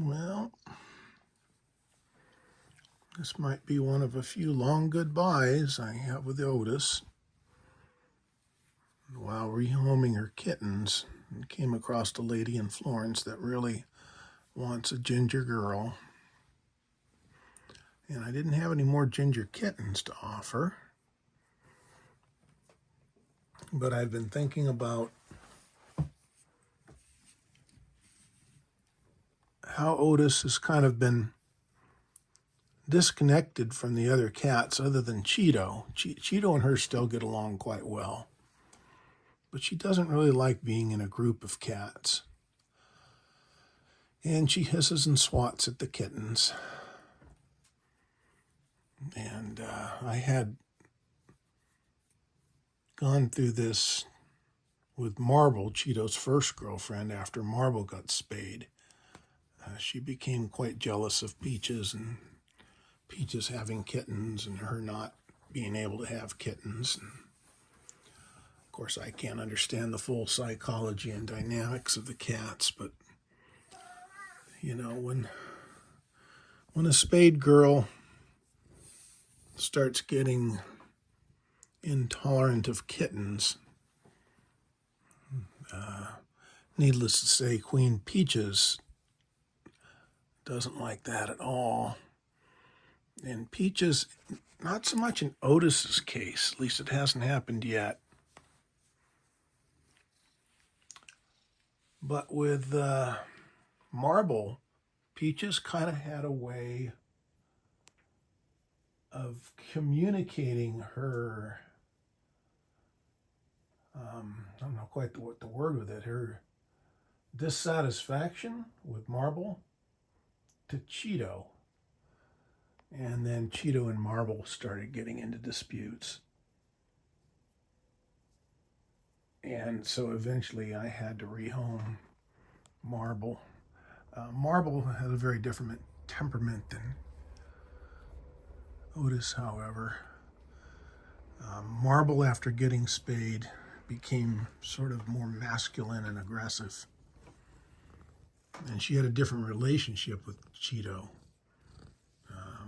Well, this might be one of a few long goodbyes I have with Otis. While rehoming her kittens, I came across a lady in Florence that really wants a ginger girl. And I didn't have any more ginger kittens to offer. But I've been thinking about how Otis has kind of been disconnected from the other cats other than Cheeto. Cheeto and her still get along quite well. But she doesn't really like being in a group of cats. And she hisses and swats at the kittens. And I had gone through this with Marble, Cheeto's first girlfriend, after Marble got spayed. She became quite jealous of Peaches and Peaches having kittens and her not being able to have kittens. And of course, I can't understand the full psychology and dynamics of the cats, but you know, when a spayed girl starts getting intolerant of kittens, needless to say, Queen Peaches doesn't like that at all. And Peaches, not so much in Otis's case, at least it hasn't happened yet, but with Marble, Peaches kind of had a way of communicating her, I don't know quite what the word with it, her dissatisfaction with Marble to Cheeto. And then Cheeto and Marble started getting into disputes. And so eventually I had to rehome Marble. Marble has a very different temperament than Otis, however. Marble, after getting spayed, became sort of more masculine and aggressive. And she had a different relationship with Cheeto.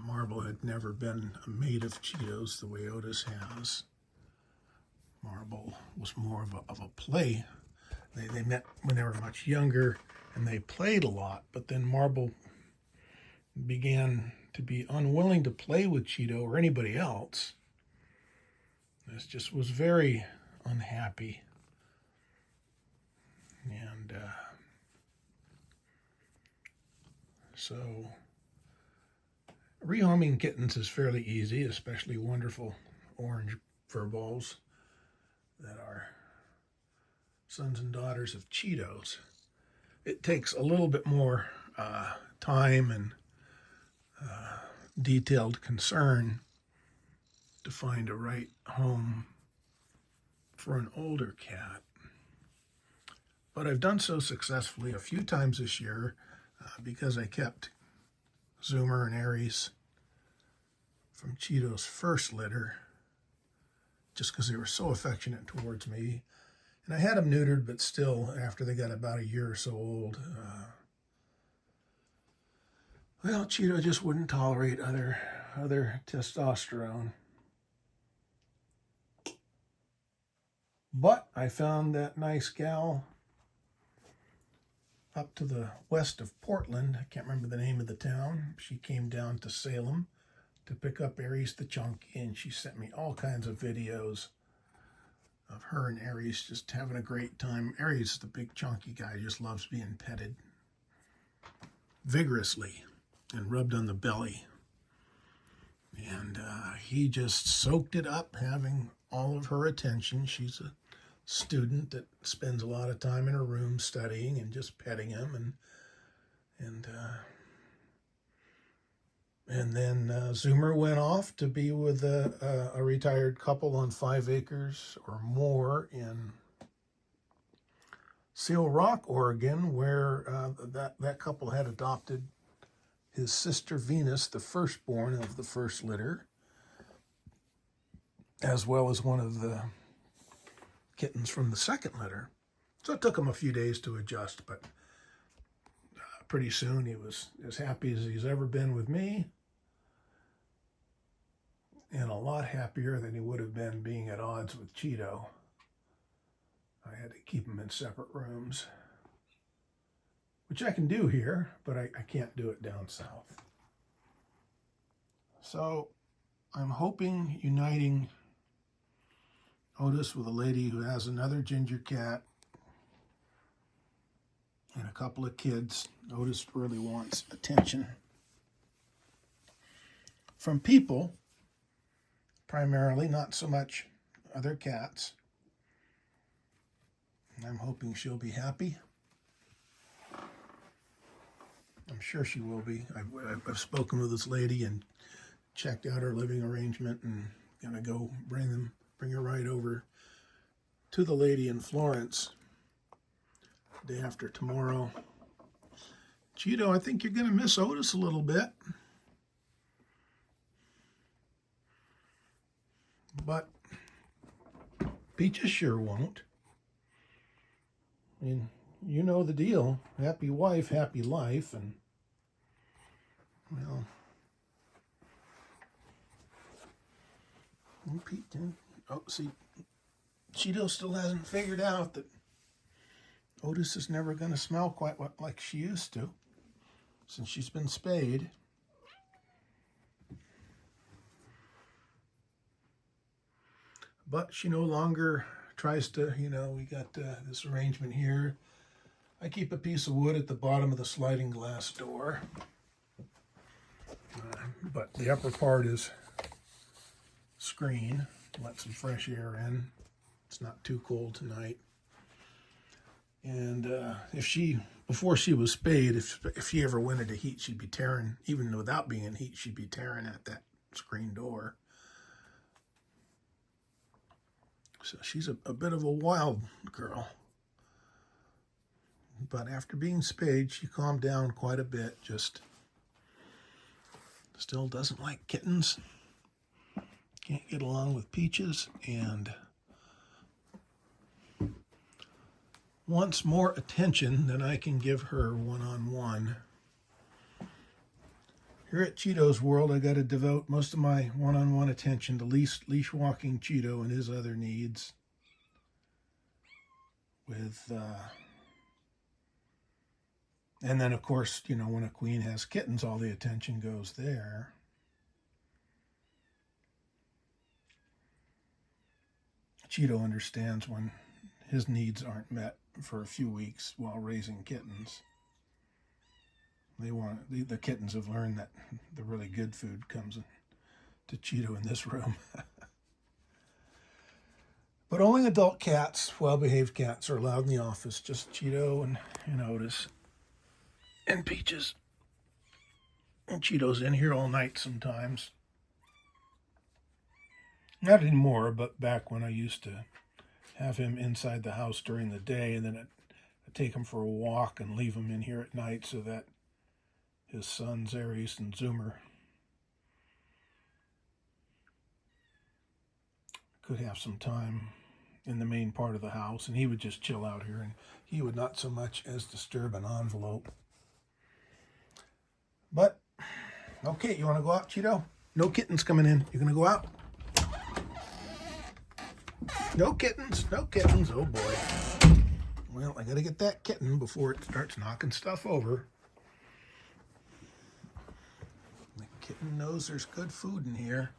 Marble had never been a mate of Cheeto's the way Otis has. Marble was more of a play. They met when they were much younger, and they played a lot, but then Marble began to be unwilling to play with Cheeto or anybody else. This just was very unhappy. And so rehoming kittens is fairly easy, especially wonderful orange fur balls that are sons and daughters of Cheetos. It takes a little bit more time and detailed concern to find a right home for an older cat. But I've done so successfully a few times this year because I kept Zoomer and Aries from Cheeto's first litter just because they were so affectionate towards me. And I had them neutered, but still, after they got about a year or so old, well, Cheeto just wouldn't tolerate other testosterone. But I found that nice gal up to the west of Portland. I can't remember the name of the town. She came down to Salem to pick up Aries the Chunky, and she sent me all kinds of videos of her and Aries just having a great time. Aries, the big chunky guy, just loves being petted vigorously and rubbed on the belly. And he just soaked it up, having all of her attention. She's a student that spends a lot of time in her room studying and just petting him. And then Zoomer went off to be with a retired couple on 5 acres or more in Seal Rock, Oregon, where that couple had adopted his sister Venus, the firstborn of the first litter, as well as one of the kittens from the second litter. So it took them a few days to adjust, but pretty soon he was as happy as he's ever been with me, and a lot happier than he would have been being at odds with Cheeto. I had to keep him in separate rooms, which I can do here, but I can't do it down south. So I'm hoping uniting Otis with a lady who has another ginger cat and a couple of kids. Otis really wants attention from people, primarily, not so much other cats. And I'm hoping she'll be happy. I'm sure she will be. I've spoken with this lady and checked out her living arrangement, and gonna go bring her right over to the lady in Florence day after tomorrow. Cheeto, I think you're gonna miss Otis a little bit, but Peaches sure won't. I mean, you know the deal. Happy wife, happy life, and well, Pete, oh, see, Cheeto still hasn't figured out that Otis is never going to smell quite like she used to since she's been spayed. But she no longer tries to, we got this arrangement here. I keep a piece of wood at the bottom of the sliding glass door. But the upper part is screen, let some fresh air in. It's not too cold tonight. And before she was spayed, if she ever went into heat, she'd be tearing, even without being in heat, she'd be tearing at that screen door. So she's a bit of a wild girl. But after being spayed, she calmed down quite a bit, just still doesn't like kittens. Can't get along with Peaches, and wants more attention than I can give her one-on-one. Here at Cheeto's World, I got to devote most of my one-on-one attention to leash walking Cheeto and his other needs. And then, of course, when a queen has kittens, all the attention goes there. Cheeto understands when his needs aren't met for a few weeks while raising kittens. The kittens have learned that the really good food comes to Cheeto in this room. But only adult cats, well-behaved cats, are allowed in the office. Just Cheeto and Otis and Peaches. And Cheeto's in here all night sometimes. Not anymore, but back when I used to have him inside the house during the day, and then I'd take him for a walk and leave him in here at night so that his sons, Aries and Zoomer, could have some time in the main part of the house, and he would just chill out here, and he would not so much as disturb an envelope. But, okay, you want to go out, Cheeto? No kittens coming in. You going to go out? No kittens, oh boy. Well, I got to get that kitten before it starts knocking stuff over. The kitten knows there's good food in here.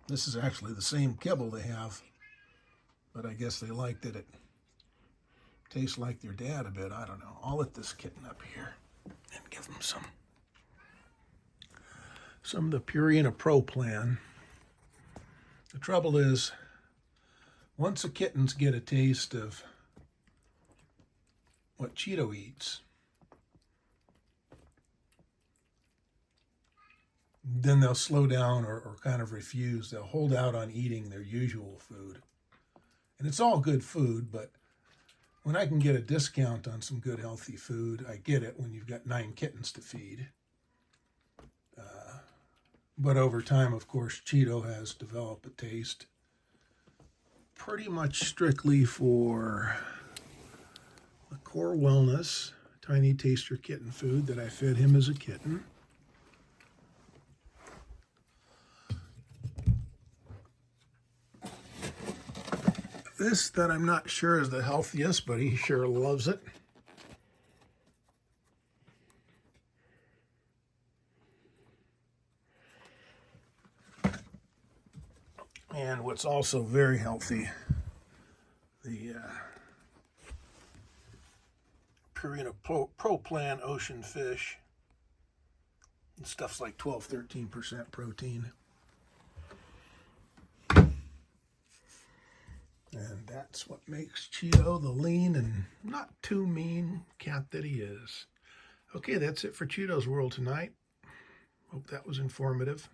This is actually the same kibble they have, but I guess they like that it tastes like their dad a bit. I don't know. I'll let this kitten up here and give him some of the Purina Pro Plan. The trouble is, once the kittens get a taste of what Cheeto eats, then they'll slow down or kind of refuse. They'll hold out on eating their usual food. And it's all good food, but when I can get a discount on some good healthy food, I get it when you've got 9 kittens to feed. But over time, of course, Cheeto has developed a taste pretty much strictly for the core wellness tiny taster kitten food that I fed him as a kitten. This that I'm not sure is the healthiest, but he sure loves it. And what's also very healthy, the Purina Pro Plan Ocean Fish. And stuff's like 12-13% protein. And that's what makes Cheeto the lean and not too mean cat that he is. Okay, that's it for Cheeto's World tonight. Hope that was informative.